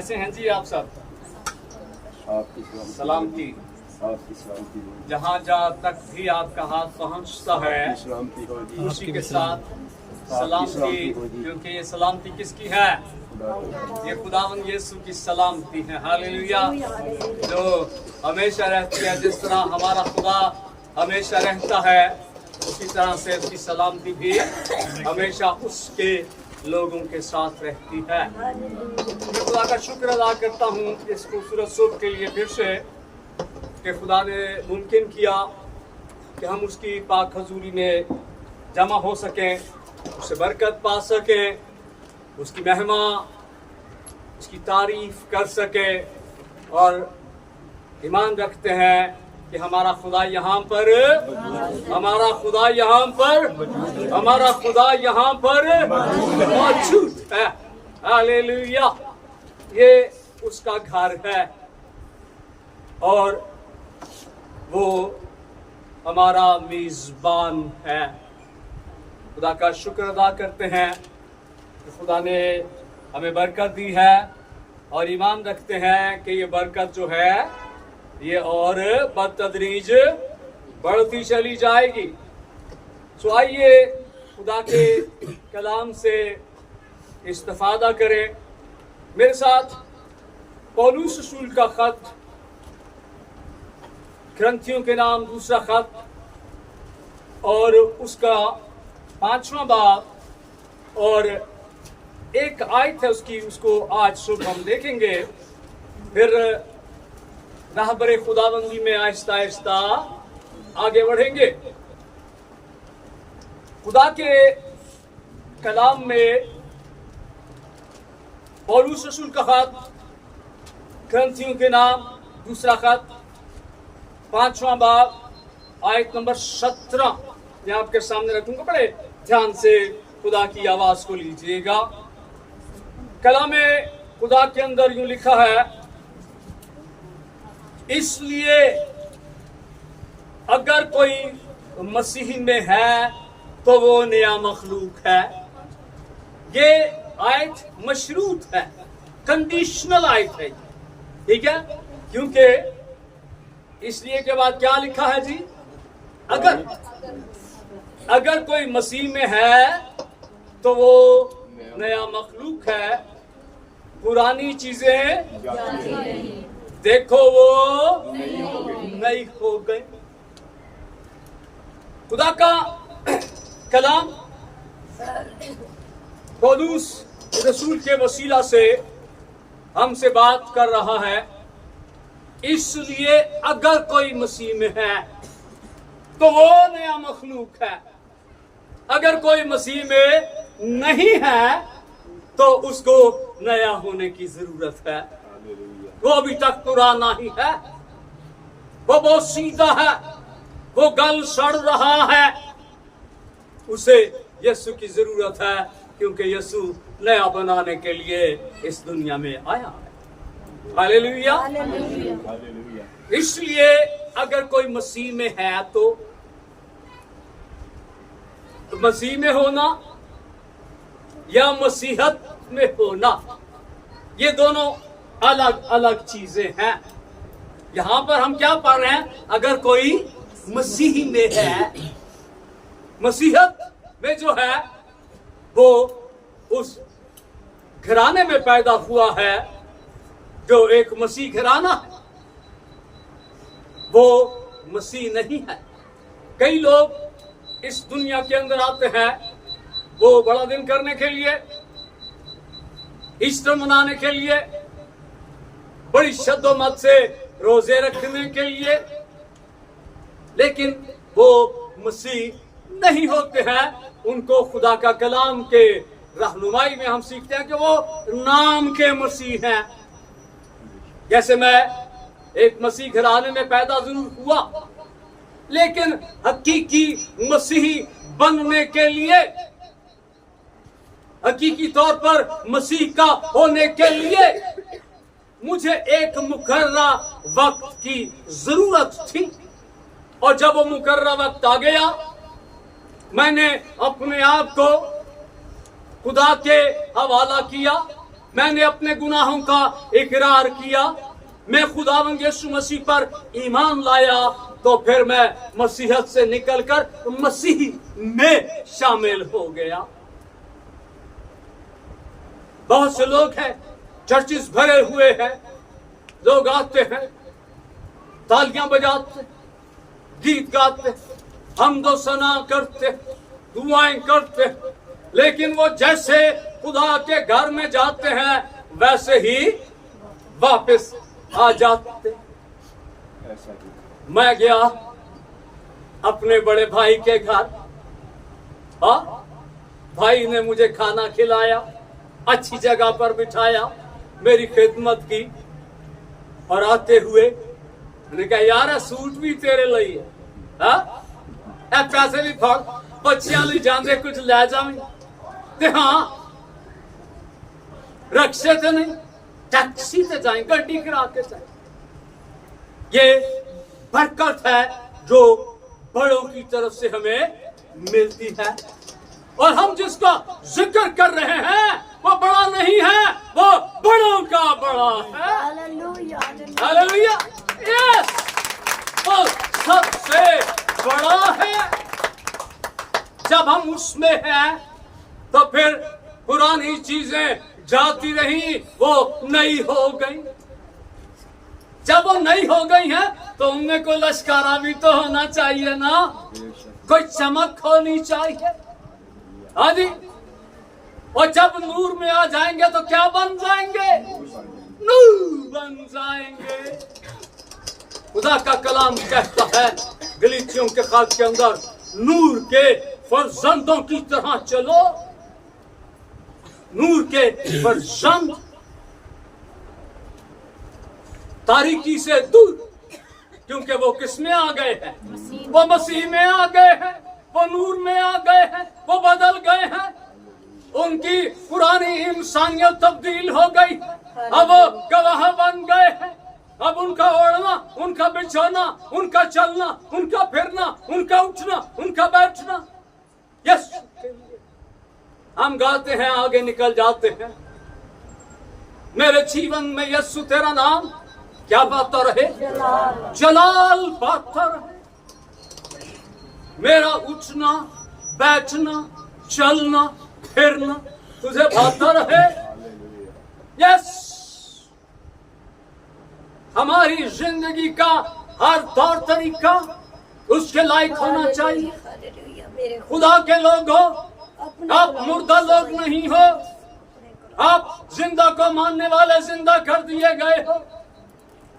कैसे हैं जी आप सब? आपकी सलामती आपकी सलामती हो, जहाँ जहाँ तक भी आपका हाथ पहुँचता है आपकी सलामती हो जी, उसी के साथ सलामती, क्योंकि ये सलामती किसकी है? ये खुदावंद यीशु की सलामती है। हालेलुया, जो हमेशा रहती है। जिस तरह हमारा खुदा हमेशा रहता है उसी तरह से उसकी सलामती भी हमेशा उसके लोगों के साथ रहती है। मैं खुदा का शुक्र अदा करता हूँ इस खूबसूरत सुबह के लिए फिर से कि खुदा ने मुमकिन किया कि हम उसकी पाक हजूरी में जमा हो सकें, उससे बरकत पा सकें, उसकी महिमा, उसकी तारीफ कर सकें और ईमान रखते हैं कि हमारा खुदा यहाँ पर, हमारा खुदा यहाँ पर, हमारा खुदा यहाँ पर मौजूद है। हालेलुया, ये उसका घर है और वो हमारा मेजबान है। खुदा का शुक्र अदा करते हैं कि खुदा ने हमें बरकत दी है और ईमान रखते हैं कि ये बरकत जो है ये और बतदरीज बढ़ती चली जाएगी। सो आइए खुदा के कलाम से इस्तिफादा करें। मेरे साथ पौलुस रसूल का खत, ग्रंथियों के नाम दूसरा खत और उसका 5वां बाब और एक आयत है उसकी, उसको आज सुबह हम देखेंगे। फिर राहबरे खुदाबंदी में आहिस्ता आहिस्ता आगे बढ़ेंगे। खुदा के कलाम में पौलुस रसूल का खत, ग्रंथियों के नाम दूसरा खत, 5वां बाब, आयत नंबर 17 मैं आपके सामने रखूंगा। बड़े ध्यान से खुदा की आवाज को लीजिएगा। कलाम खुदा के अंदर यूं लिखा है, इसलिए अगर कोई मसीह में है तो वो नया मखलूक है। ये आयत मशरूत है, कंडीशनल आयत है, ठीक है? क्योंकि इसलिए के बाद क्या लिखा है जी? अगर कोई मसीह में है तो वो नया मखलूक है, पुरानी चीजें देखो वो नई हो गए। खुदा का कलाम पौलुस रसूल के वसीला से हमसे बात कर रहा है। इसलिए अगर कोई मसीह में है तो वो नया मखलूक है। अगर कोई मसीह में नहीं है तो उसको नया होने की जरूरत है। वो अभी तक पुराना ही है, वो बहुत सीधा है, वो गल सड़ रहा है। उसे यीशु की जरूरत है क्योंकि यीशु नया बनाने के लिए इस दुनिया में आया है। हालेलुया, इसलिए अगर कोई मसीह में है तो मसीह में होना या मसीहत में होना, ये दोनों अलग अलग चीजें हैं। यहां पर हम क्या पढ़ रहे हैं? अगर कोई मसीह में है, मसीहत में जो है वो उस घराने में पैदा हुआ है जो एक मसीह घराना है, वो मसीह नहीं है। कई लोग इस दुनिया के अंदर आते हैं वो बड़ा दिन करने के लिए, ईस्टर मनाने के लिए, बड़ी शद्दोमत से रोजे रखने के लिए, लेकिन वो मसीह नहीं होते हैं। उनको खुदा का कलाम के रहनुमाई में हम सीखते हैं कि वो नाम के मसीह हैं। जैसे मैं एक मसीह घराने में पैदा जरूर हुआ, लेकिन हकीकी मसीही बनने के लिए, हकीकी तौर पर मसीह का होने के लिए मुझे एक मुकर्रा वक्त की जरूरत थी। और जब वो मुकर्रा वक्त आ गया, मैंने अपने आप को खुदा के हवाला किया मैंने अपने गुनाहों का इकरार किया, मैं खुदावंद यीशु मसीह पर ईमान लाया, तो फिर मैं मसीहत से निकलकर मसीह में शामिल हो गया। बहुत से लोग हैं, चर्चिस भरे हुए हैं, लोग आते हैं, तालियां बजाते, गीत गाते, हमदो सना करते, दुआएं करते, लेकिन वो जैसे खुदा के घर में जाते हैं वैसे ही वापस आ जाते। ऐसा ही मैं गया अपने बड़े भाई के घर, भाई ने मुझे खाना खिलाया, अच्छी जगह पर बिठाया, मेरी खिदमत की, और आते हुए मैंने कहा यार सूट भी तेरे लिए है, पैसे भी फड़, बच्चियां ले जाते कुछ ले जावे, हाँ रक्शे से नहीं, टैक्सी से जाए, गड्डी करा के जाए। ये बरकत है जो बड़ों की तरफ से हमें मिलती है, और हम जिसका जिक्र कर रहे हैं वो बड़ा नहीं है, वो बड़ों का बड़ा है। हालेलुया, यस, वो सबसे बड़ा है। जब हम उसमें हैं तो फिर पुरानी चीजें जाती रही, वो नई हो गई। जब वो नई हो गई है तो उनमें कोई लश्कारा भी तो होना चाहिए ना, कोई चमक होनी चाहिए। हाँ जी, और जब नूर में आ जाएंगे तो क्या बन जाएंगे? नूर बन जाएंगे। खुदा का कलाम कहता है गलीतियों के खात के अंदर, नूर के फर्जंदों की तरह चलो। नूर के फर्जंद तारीकी से दूर, क्योंकि वो किस में आ गए हैं? वो मसीह में आ गए हैं, वो नूर में आ गए हैं, वो बदल गए हैं। उनकी पुरानी इंसानियत तब्दील हो गई, अब वो गवाह बन गए हैं। अब उनका ओढ़ना, उनका बिछाना, उनका चलना, उनका फिरना, उनका उठना, उनका बैठना, यस, हम गाते हैं, आगे निकल जाते हैं। मेरे जीवन में यस्सु तेरा नाम क्या पाता रहे? जलाल पाता रहे। मेरा उठना, बैठना, चलना, फिरना तुझे भाता रहे। यस, हमारी जिंदगी का हर तौर तरीका उसके लायक होना चाहिए। खुदा के लोग हो, आप मुर्दा लोग नहीं हो, आप जिंदा को मानने वाले जिंदा कर दिए गए हो।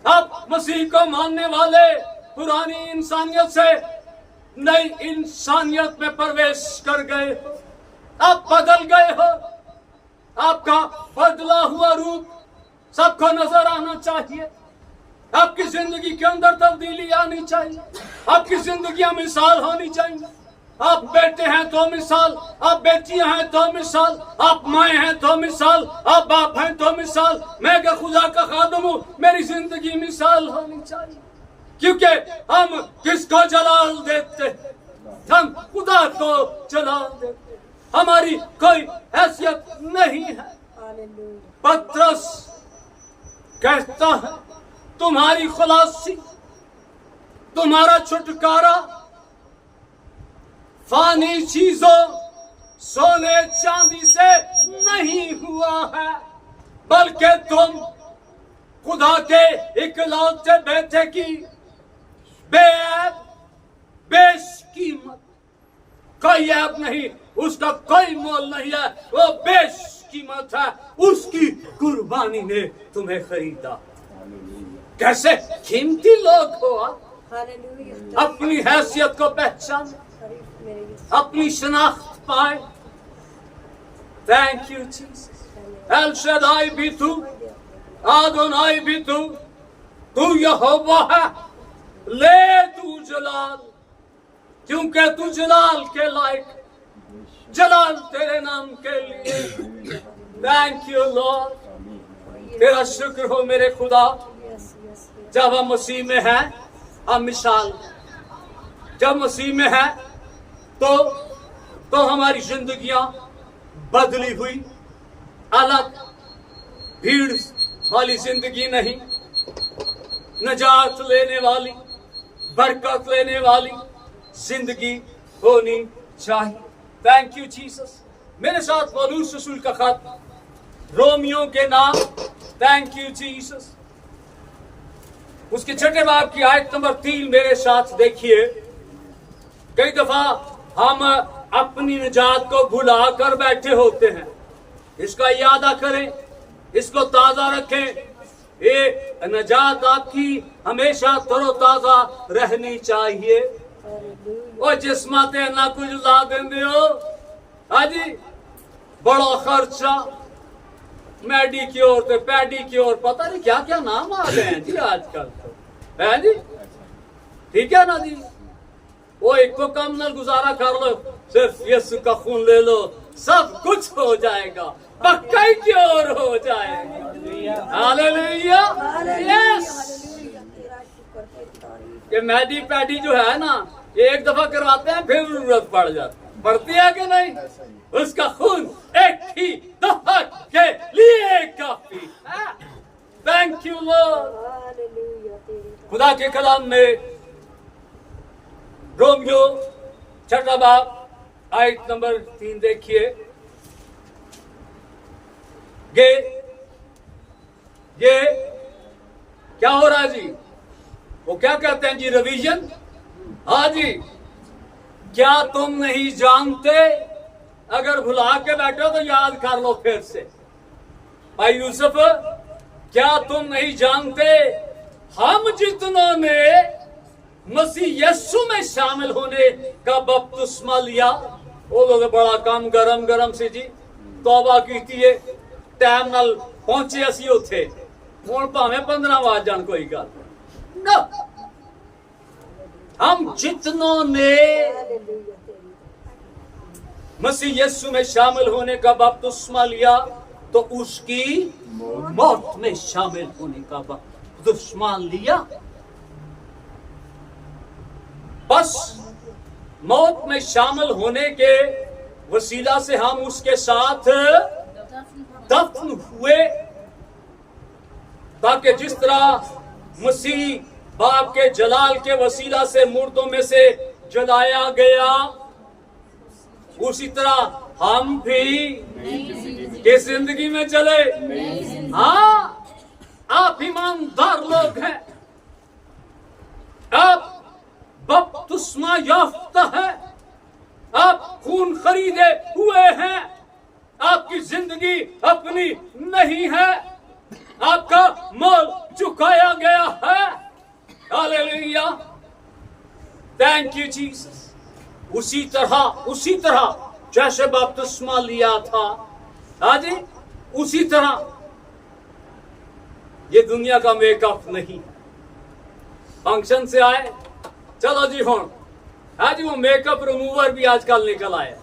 आप मसीह को मानने वाले पुरानी इंसानियत से नई इंसानियत में प्रवेश कर गए हो। आप बदल गए हो। आपका बदला हुआ रूप सबको नजर आना चाहिए। आपकी जिंदगी के अंदर तब्दीली आनी चाहिए। आपकी जिंदगी मिसाल होनी चाहिए। आप बेटे हैं तो मिसाल, आप बेटियां हैं तो मिसाल, आप माएँ हैं तो मिसाल, आप बाप हैं तो मिसाल। मैं क्या खुदा का खादम हूँ, मेरी जिंदगी मिसाल होनी चाहिए। क्योंकि हम किसको जलाल देते? हम खुदा को जलाल देते। हमारी कोई हैसियत नहीं है। पतरस कहता है तुम्हारी खलासी, तुम्हारा छुटकारा फानी चीजों सोने चांदी से नहीं हुआ है, बल्कि तुम खुदा के इकलौते बेटे की बेऐब बेशकीमत, कोई ऐब नहीं, उसका कोई मोल नहीं है, वो बेशकीमत है। उसकी कुर्बानी ने तुम्हें खरीदा। कैसे कीमती लोग हो आप। अपनी हैसियत को पहचान, अपनी शनाख्त पाए। Thank you Jesus. L Shaddai भी तू, आदोनाई भी तू यहोवा है। ले तू जलाल, क्योंकि तू जलाल के लायक, जलाल तेरे नाम के लिए। थैंक यू लॉर्ड, तेरा शुक्र हो मेरे खुदा। जब हम मसीह में हैं, हम मिसाल, जब मसीह में है तो हमारी जिंदगियां बदली हुई, अलग भीड़ वाली जिंदगी नहीं, नजात लेने वाली, बरकत लेने वाली जिंदगी होनी चाहिए। Thank you Jesus. मेरे साथ पौलुस रसूल का खत रोमियो के नाम, थैंक यू जीसस, उसके 6 बाब की आयत नंबर 3 मेरे साथ देखिए। कई दफा हम अपनी निजात को भुला कर बैठे होते हैं। इसका यादा करें, इसको ताजा रखें। ये निजात आपकी हमेशा तरोताजा रहनी चाहिए। और जिस्माते ना कुछ ला देंगे हो, हाजी बड़ा खर्चा, मैडिक्योर, पैडिक्योर, पता नहीं क्या क्या नाम आ गए हैं जी आजकल तो, है जी, ठीक है ना जी। वो एक को कम न गुजारा कर लो, सिर्फ यीशु का खून ले लो, सब कुछ हो जाएगा, पक्का ही क्योर हो जाएगा। Hallelujah, yes. ये मैडी पैडी जो है ना, ये एक दफा करवाते हैं फिर जरूरत पड़ जाती है, पड़ती है कि नहीं? उसका खून एक ही दफा के लिए काफी। Thank you Lord. खुदा के कलाम में रोमियो 6 बाब आयत नंबर 3 देखिए। ये क्या हो रहा है जी? वो क्या कहते हैं जी, रिवीजन। हाँ जी, क्या तुम नहीं जानते? अगर भुला के बैठो तो याद कर लो फिर से। भाई यूसुफ, क्या तुम नहीं जानते हम जितनों ने मसीह यीशु में शामिल होने का बपतिस्मा लिया, वो लोग बड़ा काम गरम गरम से जी तौबा की थी, टाइम नाल पहुंचे असी उथे, हुण भावें 15 वाज जान कोई गल ना। हम जितनों ने मसीह यीशु में शामिल होने का बपतिस्मा लिया तो उसकी मौत में शामिल होने का बपतिस्मा लिया। बस मौत में शामिल होने के वसीला से हम उसके साथ दफन हुए, ताकि जिस तरह मसीह बाप के जलाल के वसीला से मुर्दों में से जलाया गया, उसी तरह हम भी किस जिंदगी में चले। हाँ, आप ईमानदार लोग हैं, आप बपतिस्मा याफ्ता है, आप खून खरीदे हुए हैं, आपकी जिंदगी अपनी नहीं है, आपका मोल चुकाया गया है। Hallelujah, thank you Jesus. उसी तरह जैसे बपतिस्मा लिया था, हाजी, उसी तरह ये दुनिया का मेकअप नहीं। फंक्शन से आए, चलो जी हुण, हाँ जी, वो मेकअप रिमूवर भी आजकल निकल आया,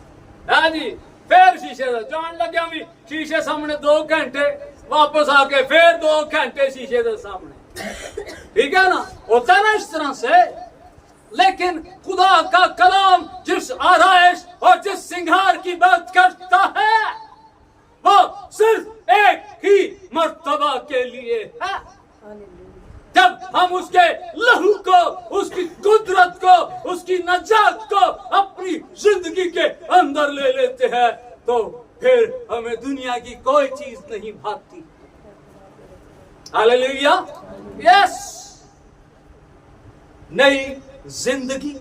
हाँ जी, फिर शीशे जान लगे भी शीशे सामने 2 घंटे, वापस आके फिर 2 घंटे शीशे के सामने, ठीक है ना, होता है ना इस तरह से। लेकिन खुदा का कलाम जिस आराइश और जिस सिंगार की बात करता है, वो सिर्फ एक ही मर्तबा के लिए है। जब हम उसके लहू को, उसकी कुदरत को, उसकी नजात को अपनी जिंदगी के अंदर ले लेते हैं, तो फिर हमें दुनिया की कोई चीज नहीं भाती। Hallelujah, yes. नई जिंदगी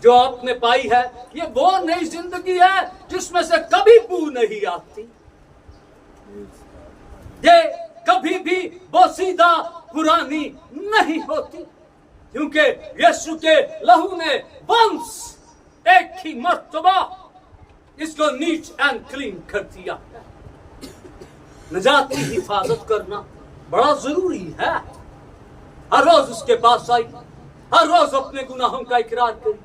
जो आपने पाई है, ये वो नई जिंदगी है जिसमें से कभी बू नहीं आती, ये कभी भी बोसीदा पुरानी नहीं होती, क्योंकि यीशु के लहू ने वंस एक ही मर्तबा इसको नीट एंड क्लीन कर दिया। निजात की हिफाजत करना बड़ा जरूरी है। हर रोज उसके पास आइए, हर रोज अपने गुनाहों का इकरार करिए,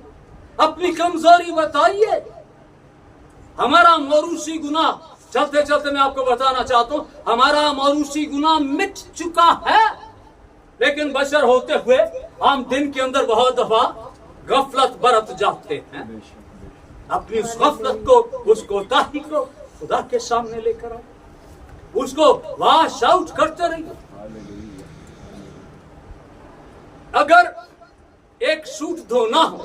अपनी कमजोरी बताइए। हमारा मौरूसी गुनाह, चलते चलते मैं आपको बताना चाहता हूं, हमारा मौरूसी गुनाह मिट चुका है, लेकिन बशर होते हुए हम दिन के अंदर बहुत दफा गफलत बरत जाते हैं। अपनी उस गफलत को, उस कोताही को खुदा के सामने लेकर आओ। उसको वॉश आउट करते रहिए। अगर एक सूट धोना हो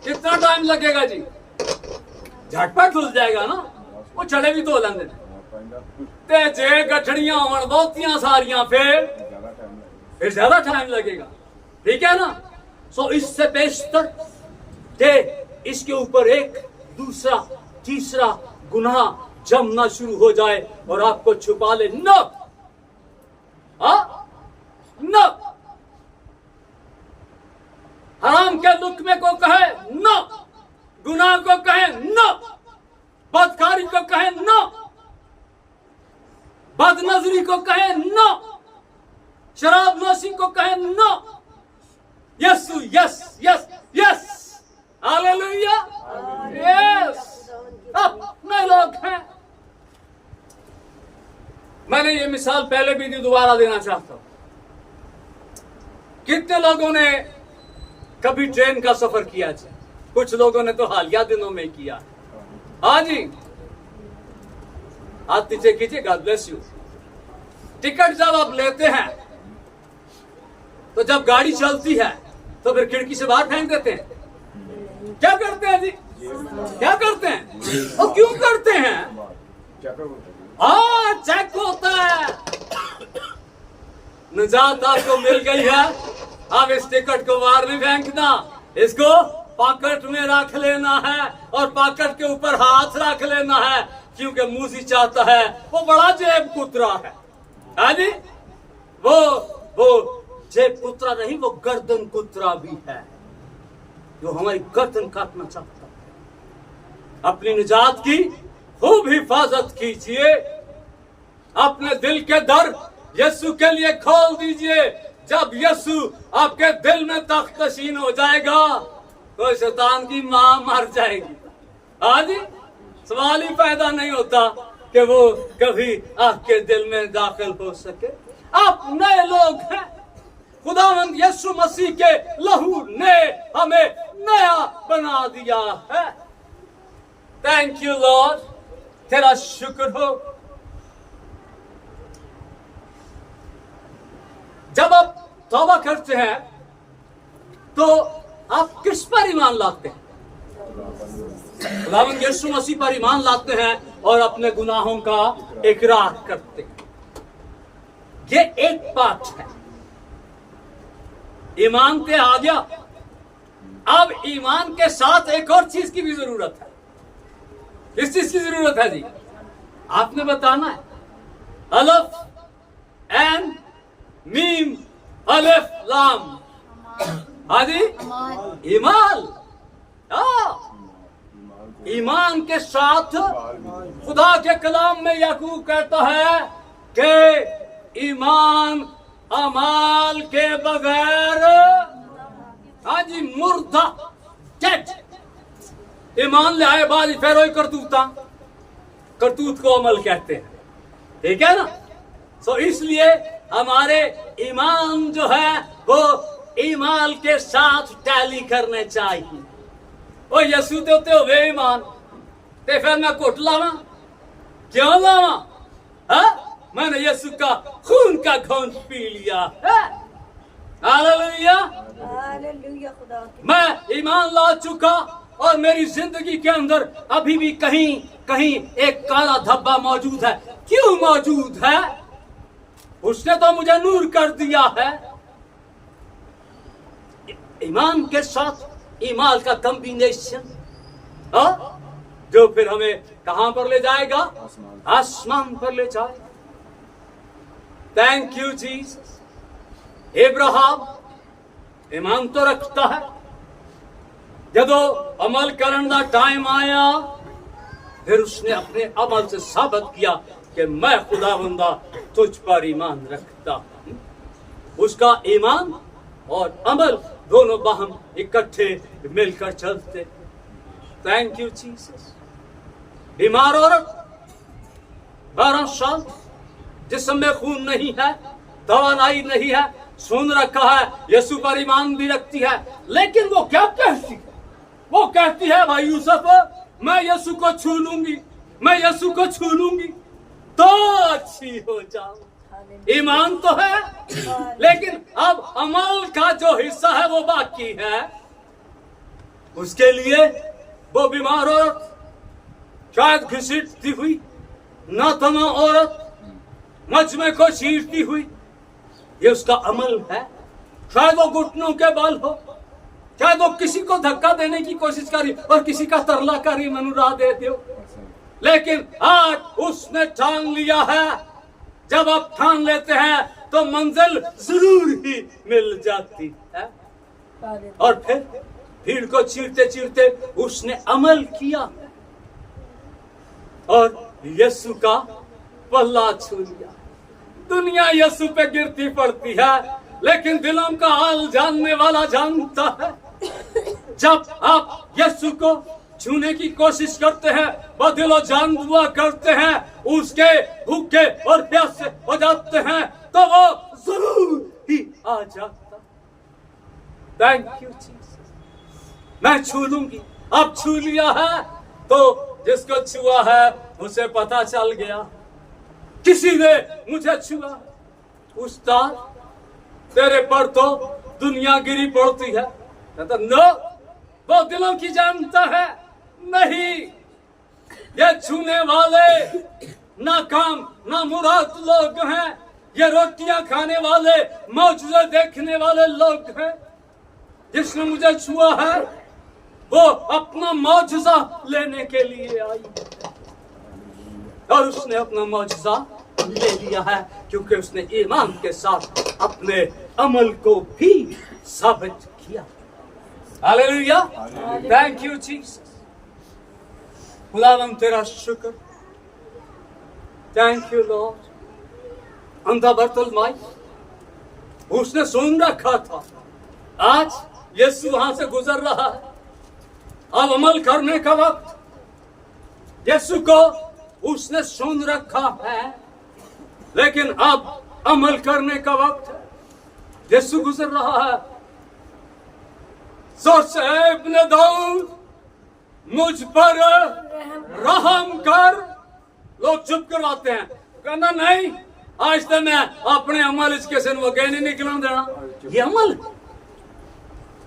कितना टाइम लगेगा जी? झटपट धुल जाएगा ना, वो चढ़े भी धो लेंगे ते जे गठड़ियां होन बहुतियां सारियां फिर ज्यादा टाइम लगेगा, ठीक है ना। सो इससे बेहतर के इसके ऊपर एक दूसरा तीसरा गुनाह जमना शुरू हो जाए और आपको छुपा ले। नो, नो, हराम के लुकमे को कहे नो, गुनाह को कहे नो, बदकारी को कहे नो, बदनजरी को कहे नो, शराब नोशी को कहे no. Yeshu yes yes yes, hallelujah, yes. अपने लोग हैं। मैंने ये मिसाल पहले भी दोबारा देना चाहता हूं। कितने लोगों ने कभी ट्रेन का सफर किया है? कुछ लोगों ने तो हालिया दिनों में किया। हाँ जी, हाथ नीचे कीजिए, गॉड ब्लेस यू। टिकट जब आप लेते हैं तो जब गाड़ी चलती है तो फिर खिड़की से बाहर फेंक देते हैं। क्या करते हैं जी? क्या करते हैं? और क्यों करते हैं? हाँ, चेक होता है। निजात आपको मिल गई है, अब इस टिकट को बाहर नहीं फेंकना, इसको पॉकेट में रख लेना है और पॉकेट के ऊपर हाथ रख लेना है, क्योंकि मूसी चाहता है, वो बड़ा जेब कुतरा है। हाँ जी, वो जेब कुतरा नहीं, वो गर्दन कुतरा भी है, जो हमारी गर्दन काटना चाहता है। अपनी निजात की खूब हिफाजत कीजिए। अपने दिल के दर यीशु के लिए खोल दीजिए। जब यीशु आपके दिल में तख्त नशीन हो जाएगा तो शैतान की मां मर जाएगी। आज सवाल ही पैदा नहीं होता कि वो कभी आपके दिल में दाखिल हो सके। आप नए लोग हैं। खुदावंद यीशु मसीह के लहू ने हमें नया बना दिया है। थैंक यू लॉर्ड, तेरा शुक्र हो। जब आप तौबा करते हैं तो आप किस पर ईमान लाते हैं? खुदावंद यीशु मसीह पर ईमान लाते हैं और अपने गुनाहों का इकरार करते हैं। ये एक बात है। ईमान पे आ गया, अब ईमान के साथ एक और चीज की भी जरूरत है। किस चीज की जरूरत है जी? आपने बताना है। अलफ एन मीम अलिफ लाम, हाजी ईमान। ईमान के साथ खुदा के कलाम में याकूब कहता है कि ईमान अमाल के बगैर हाजी मुर्दा, डेड। ईमान ले आए बाद फिर वही करतूत को अमल कहते हैं, ठीक है ना। सो इसलिए हमारे ईमान जो है वो ईमान के साथ टैली करने चाहिए। ओ यीशु देते हुए ईमान ते फिर मैं कुट लावा, क्यों लावा? मैंने यीशु का खून का घोंट पी लिया है। Hallelujah, hallelujah. खुदा मैं ईमान ला चुका और मेरी जिंदगी के अंदर अभी भी कहीं कहीं एक काला धब्बा मौजूद है। क्यों मौजूद है? उसने तो मुझे नूर कर दिया है। ईमान के साथ ईमान का कॉम्बिनेशन जो फिर हमें कहां पर ले जाएगा? आसमान पर ले जाएगा। Thank you Jesus. इब्राहिम ईमान तो रखता है, जदों अमल करने का टाइम आया फिर उसने अपने अमल से साबित किया कि मैं खुदावंदा तुझ पर ईमान रखता हूं। उसका ईमान और अमल दोनों बाहम इकट्ठे मिलकर चलते। Thank you Jesus. बीमार औरत 12 साल, जिसमें खून नहीं है, तवानाई नहीं है, सुन रखा है, यीशु पर ईमान भी रखती है, लेकिन वो क्या कहती है? वो कहती है भाई यूसुफ मैं यीशु को छू लूंगी, मैं यीशु को छू लूंगी। तो अच्छी हो जाओ। ईमान तो है, लेकिन अब अमल का जो हिस्सा है वो बाकी है। उसके लिए वो बीमार औरत, शायद घसीटती हुई नातमा औरत, मजमे को चीरती हुई, ये उसका अमल है। शायद वो घुटनों के बल हो, शायद वो किसी को धक्का देने की कोशिश करी और किसी का तरला करी, मनुरा दे दो। लेकिन आज उसने ठान लिया है। जब आप ठान लेते हैं तो मंजिल जरूर ही मिल जाती है। और फिर भीड़ को चीरते चीरते उसने अमल किया और यीशु का पल्ला छू लिया। दुनिया यीशु पे गिरती पड़ती है, लेकिन दिलों का हाल जानने वाला जानता है। जब आप यीशु को छूने की कोशिश करते हैं, बदिलो जान दुआ करते हैं, उसके भूखे और प्यासे हो जाते हैं, तो वो जरूर ही आ जाता। Thank you Jesus. मैं छू लूंगी। अब छू लिया है तो जिसको छुआ है उसे पता चल गया। किसी ने मुझे छुआ, उस्ताद तेरे पर तो दुनिया गिरी पड़ती है। कहता नो, वो दिलों की जानता है। नहीं, ये छूने वाले नाकाम नामुराद लोग हैं। ये रोटियां खाने वाले, मौजूदा देखने वाले लोग हैं। जिसने मुझे छुआ है वो अपना मौजूदा लेने के लिए आई और उसने अपना मौजूदा ले लिया है, क्योंकि उसने ईमान के साथ अपने अमल को भी साबित किया। Hallelujah, thank you Jesus. खुदावंद तेरा शुक्र। Thank you Lord. अंधा बर्तलमाई, उसने सुन रखा था, आज यीशु वहां से गुजर रहा है। अब अमल करने का वक्त। यीशु को उसने सुन रखा है, लेकिन अब अमल करने का वक्त है। यीशु गुजर रहा है। सोच इब्ने दाऊद, मुझ पर रहम कर। लोग चुप करवाते हैं, कहना नहीं, आज तक मैं अपने अमल इसके से वो नहीं निकलने देना। ये अमल है,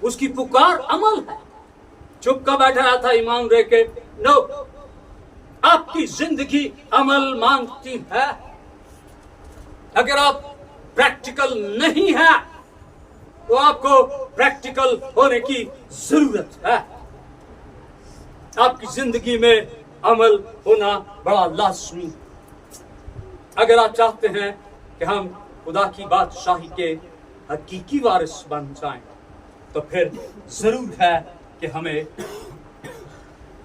उसकी पुकार अमल है। चुप का बैठा था ईमान रह के। नो, आपकी जिंदगी अमल मांगती है। अगर आप प्रैक्टिकल नहीं है तो आपको प्रैक्टिकल होने की जरूरत है। आपकी जिंदगी में अमल होना बड़ा लाजमी। अगर आप चाहते हैं कि हम खुदा की बादशाही के हकीकी वारिस बन जाएं, तो फिर जरूर है कि हमें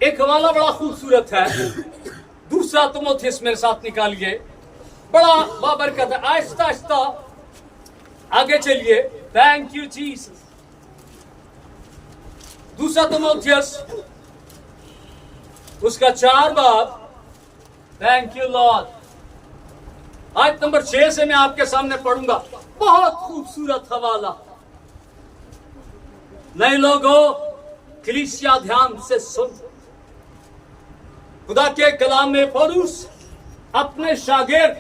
एक हवाला बड़ा खूबसूरत है। दूसरा तीमुथियुस मेरे साथ निकालिए, बड़ा बाबरकत है। आहिस्ता आहिस्ता आगे चलिए। Thank you Jesus. दूसरा तीमुथियुस उसका 4 बाब। Thank you Lord. आयत नंबर 6 से मैं आपके सामने पढ़ूंगा। बहुत खूबसूरत हवाला। नए लोगों, कलीसिया ध्यान से सुन। खुदा के कलाम में पौलुस अपने शागिर्द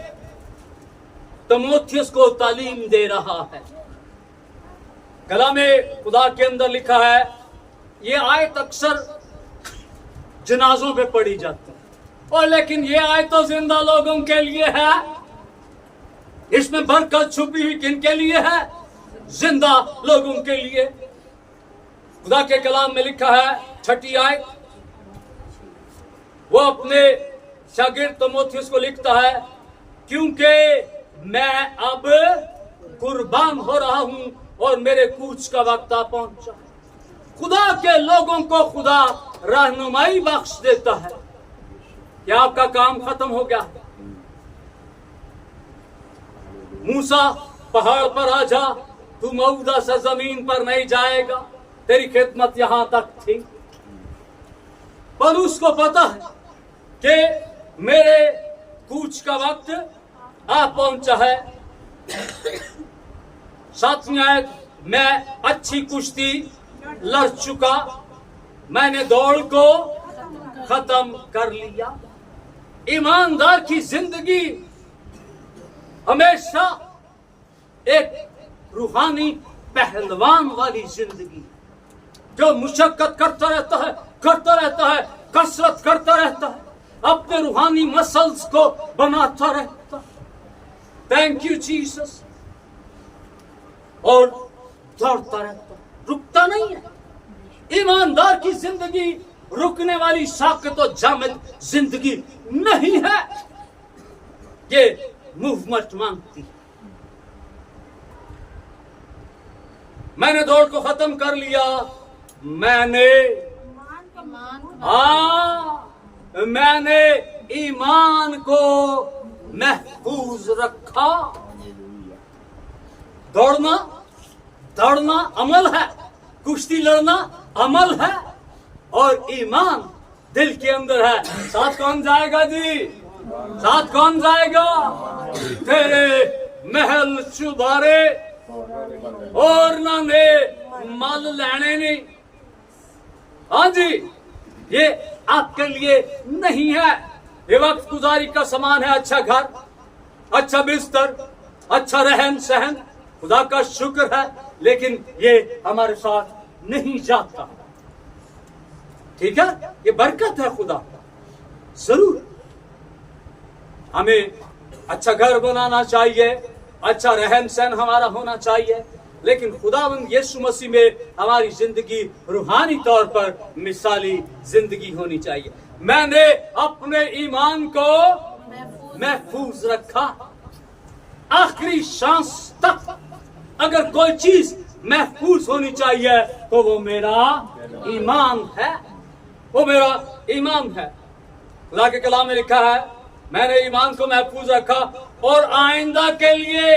तीमुथियुस को तालीम दे रहा है। कलाम खुदा के अंदर लिखा है, ये आयत अक्सर जनाजों पे पढ़ी जाती है, और लेकिन ये आयत तो जिंदा लोगों के लिए है। इसमें बरकत छुपी हुई किन के लिए है? जिंदा लोगों के लिए। खुदा के कलाम में लिखा है, 6 आयत, वो अपने शागिर्द तीमुथियुस को लिखता है, क्योंकि मैं अब कुर्बान हो रहा हूं और मेरे कूच का वक्त आ पहुंचा। खुदा के लोगों को खुदा रहनुमाई बख्श देता है। क्या आपका काम खत्म हो गया? मूसा, पहाड़ पर आ जा, तू मऊदा से जमीन पर नहीं जाएगा, तेरी खिदमत यहां तक थी। पर उसको पता है कि मेरे कूच का वक्त आ पहुंचा है। 7वीं आयत, मैं अच्छी कुश्ती लड़ चुका, मैंने दौड़ को खत्म कर लिया। ईमानदार की जिंदगी हमेशा एक रूहानी पहलवान वाली जिंदगी, जो मुशक्कत करता रहता है, कसरत करता रहता है, अपने रूहानी मसल्स को बनाता रहता है। Thank you Jesus. और दौड़ता रहता, रुकता नहीं है। ईमानदार की जिंदगी रुकने वाली साकत और जामिद जिंदगी नहीं है, ये मूवमेंट मांगती है। मैंने दौड़ को खत्म कर लिया, मैंने ईमान को महफूज रखा। दौड़ना अमल है, कुश्ती लड़ना अमल है, और ईमान दिल के अंदर है। साथ कौन जाएगा जी? साथ कौन जाएगा? तेरे महल चुबारे और ना ने मल लेने नहीं। हाँ जी, ये आपके लिए नहीं है। ये वक्त गुजारी का सामान है। अच्छा घर, अच्छा बिस्तर, अच्छा रहन सहन, खुदा का शुक्र है, लेकिन ये हमारे साथ नहीं जाता। ठीक है, ये बरकत है खुदा। जरूर हमें अच्छा घर बनाना चाहिए, अच्छा रहन सहन हमारा होना चाहिए, लेकिन खुदावंद यीशु मसीह में हमारी जिंदगी रूहानी तौर पर मिसाली जिंदगी होनी चाहिए। मैंने अपने ईमान को महफूज रखा आखिरी सांस तक। अगर कोई चीज महफूज होनी चाहिए तो वो मेरा ईमान है, वो मेरा ईमान है। खुदा के कलाम में लिखा है, मैंने ईमान को महफूज रखा और आइंदा के लिए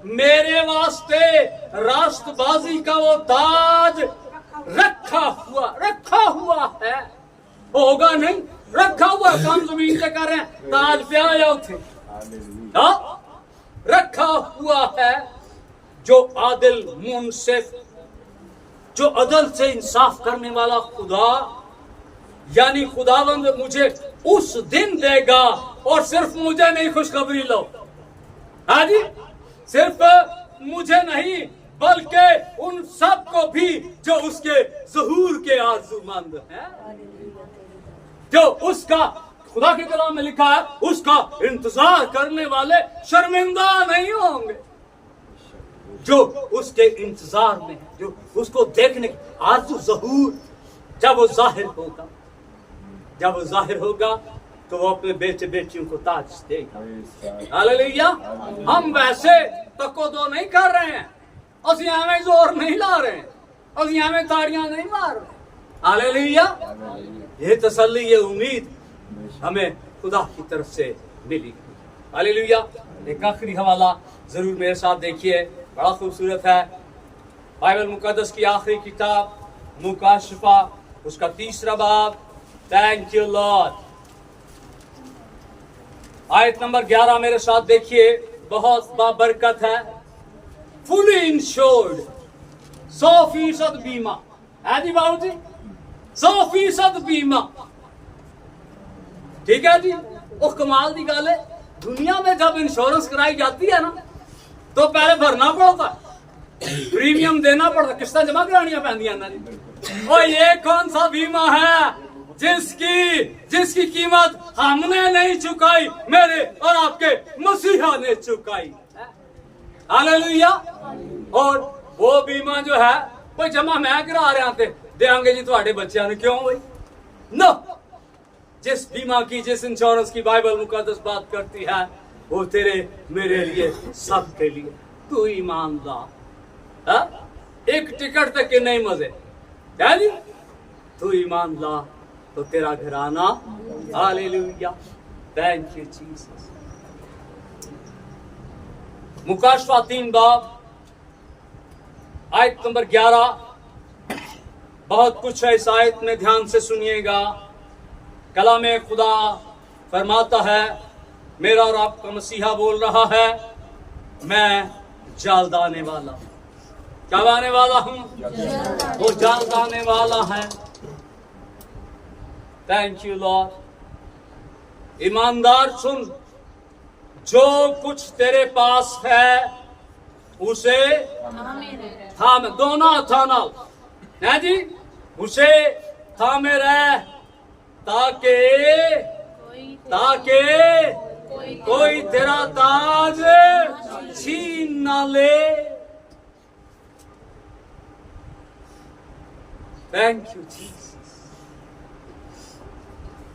मेरे वास्ते रास्तबाजी का वो ताज रखा हुआ है। होगा नहीं, रखा हुआ। काम जमीन पे कर रहे हैं, ताज पे आया उठे, रखा हुआ है। जो आदिल मुनसिफ, जो अदल से इंसाफ करने वाला खुदा, यानी खुदावंद मुझे उस दिन देगा। और सिर्फ मुझे नहीं, खुशखबरी लो, हाँ जी, सिर्फ मुझे नहीं बल्कि उन सब को भी जो उसके ज़हूर के आरज़ूमंद हैं, जो उसका, खुदा के कलाम में लिखा है, उसका इंतजार करने वाले शर्मिंदा नहीं होंगे। जो उसके इंतजार में, जो उसको देखने की आरज़ू, ज़हूर, जब वो जाहिर होगा तो वो अपने बेटे बेटियों को ताज देगा। हालेलुया। हम वैसे तको तो नहीं कर रहे हैं, असि हमें जोर नहीं ला रहे हैं, असि हमें ताड़ियां नहीं मार रहे। हालेलुया। ये तसल्ली, ये उम्मीद हमें खुदा की तरफ से मिली। हालेलुया। एक आखिरी हवाला जरूर मेरे साथ देखिए, बड़ा खूबसूरत है। बाइबल मुकद्दस की आखिरी किताब मुकाशफा, उसका 3 बाब। Thank you Lord. आयत नंबर 11 मेरे साथ देखिए, बहुत बाबरकत है। फुली इंश्योर्ड, 100% बीमा है जी बाबू जी, 100% बीमा। ठीक है जी। वो कमाल की गल है, दुनिया में जब इंश्योरेंस कराई जाती है ना, तो पहले भरना पड़ता, प्रीमियम देना पड़ता, किस्तां जमा करानियां पैंदियां ना जी। और ये कौन सा बीमा है जिसकी कीमत हमने नहीं चुकाई, मेरे और आपके मसीहा ने चुकाई। हालेलुया। और वो बीमा जो है, कोई जमा मैं करा रहा थे देंगे जी तुम्हारे बच्चों ने, क्यों भाई? नो, जिस बीमा की, जिस इंश्योरेंस की बाइबल मुकद्दस बात करती है, वो तेरे मेरे लिए, सबके लिए। तू ईमान ला, एक टिकट तक के नहीं मजे, क्या जी? तू ईमान ला तो तेरा घराना, हालेलुया, थैंक यू जीसस। मुकाशफा 3 बाब, आयत नंबर 11। बहुत कुछ है इस आयत में, ध्यान से सुनिएगा। कलामे खुदा फरमाता है, मेरा और आपका मसीहा बोल रहा है, मैं जालदाने वाला, क्या आने वाला हूं? वो जालदाने वाला है। Thank you Lord. ईमानदार सुन, जो कुछ तेरे पास है उसे थाम, दोनों थाना है जी, उसे थामे रह, ताकि कोई तेरा ताज छीन ना ले। Thank you Jesus.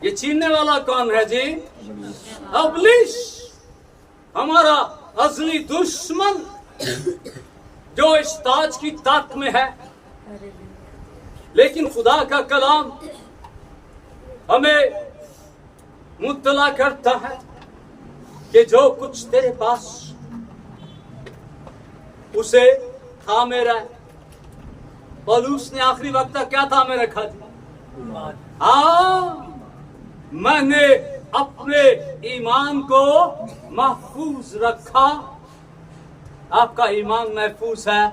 ये छीनने वाला कौन है जी? इब्लीस, हमारा असली दुश्मन, जो इस ताज की ताक में है। लेकिन खुदा का कलाम हमें मुत्तला करता है कि जो कुछ तेरे पास उसे थामे रह। पौलुस ने आखिरी वक्त तक क्या थामे रखा था? मैंने अपने ईमान को महफूज रखा। आपका ईमान महफूज है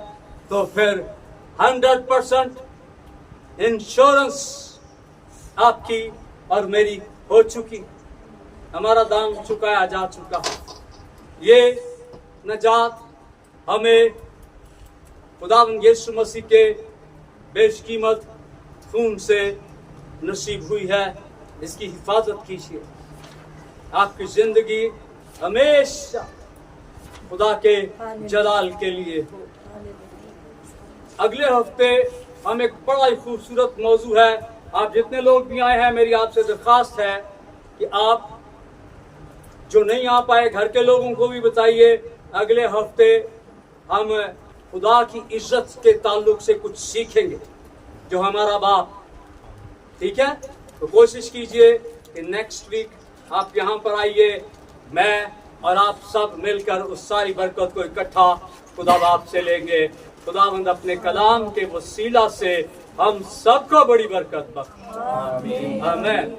तो फिर 100% इंश्योरेंस आपकी और मेरी हो चुकी, हमारा दाम चुकाया जा चुका। ये नजात हमें खुदावंद यीशु मसीह के बेशकीमत खून से नसीब हुई है। इसकी हिफाजत कीजिए। आपकी जिंदगी हमेशा खुदा के जलाल के लिए हो। अगले हफ्ते हम एक बड़ा ही खूबसूरत मौजू है। आप जितने लोग भी आए हैं, मेरी आपसे दरखास्त है कि आप जो नहीं आ पाए घर के लोगों को भी बताइए। अगले हफ्ते हम खुदा की इज्जत के ताल्लुक से कुछ सीखेंगे, जो हमारा बाप, ठीक है? तो कोशिश कीजिए कि नेक्स्ट वीक आप यहाँ पर आइए। मैं और आप सब मिलकर उस सारी बरकत को इकट्ठा खुदा बाप से लेंगे। खुदावंद अपने कलाम के वसीला से हम सबको बड़ी बरकत बख्शे। आमीन।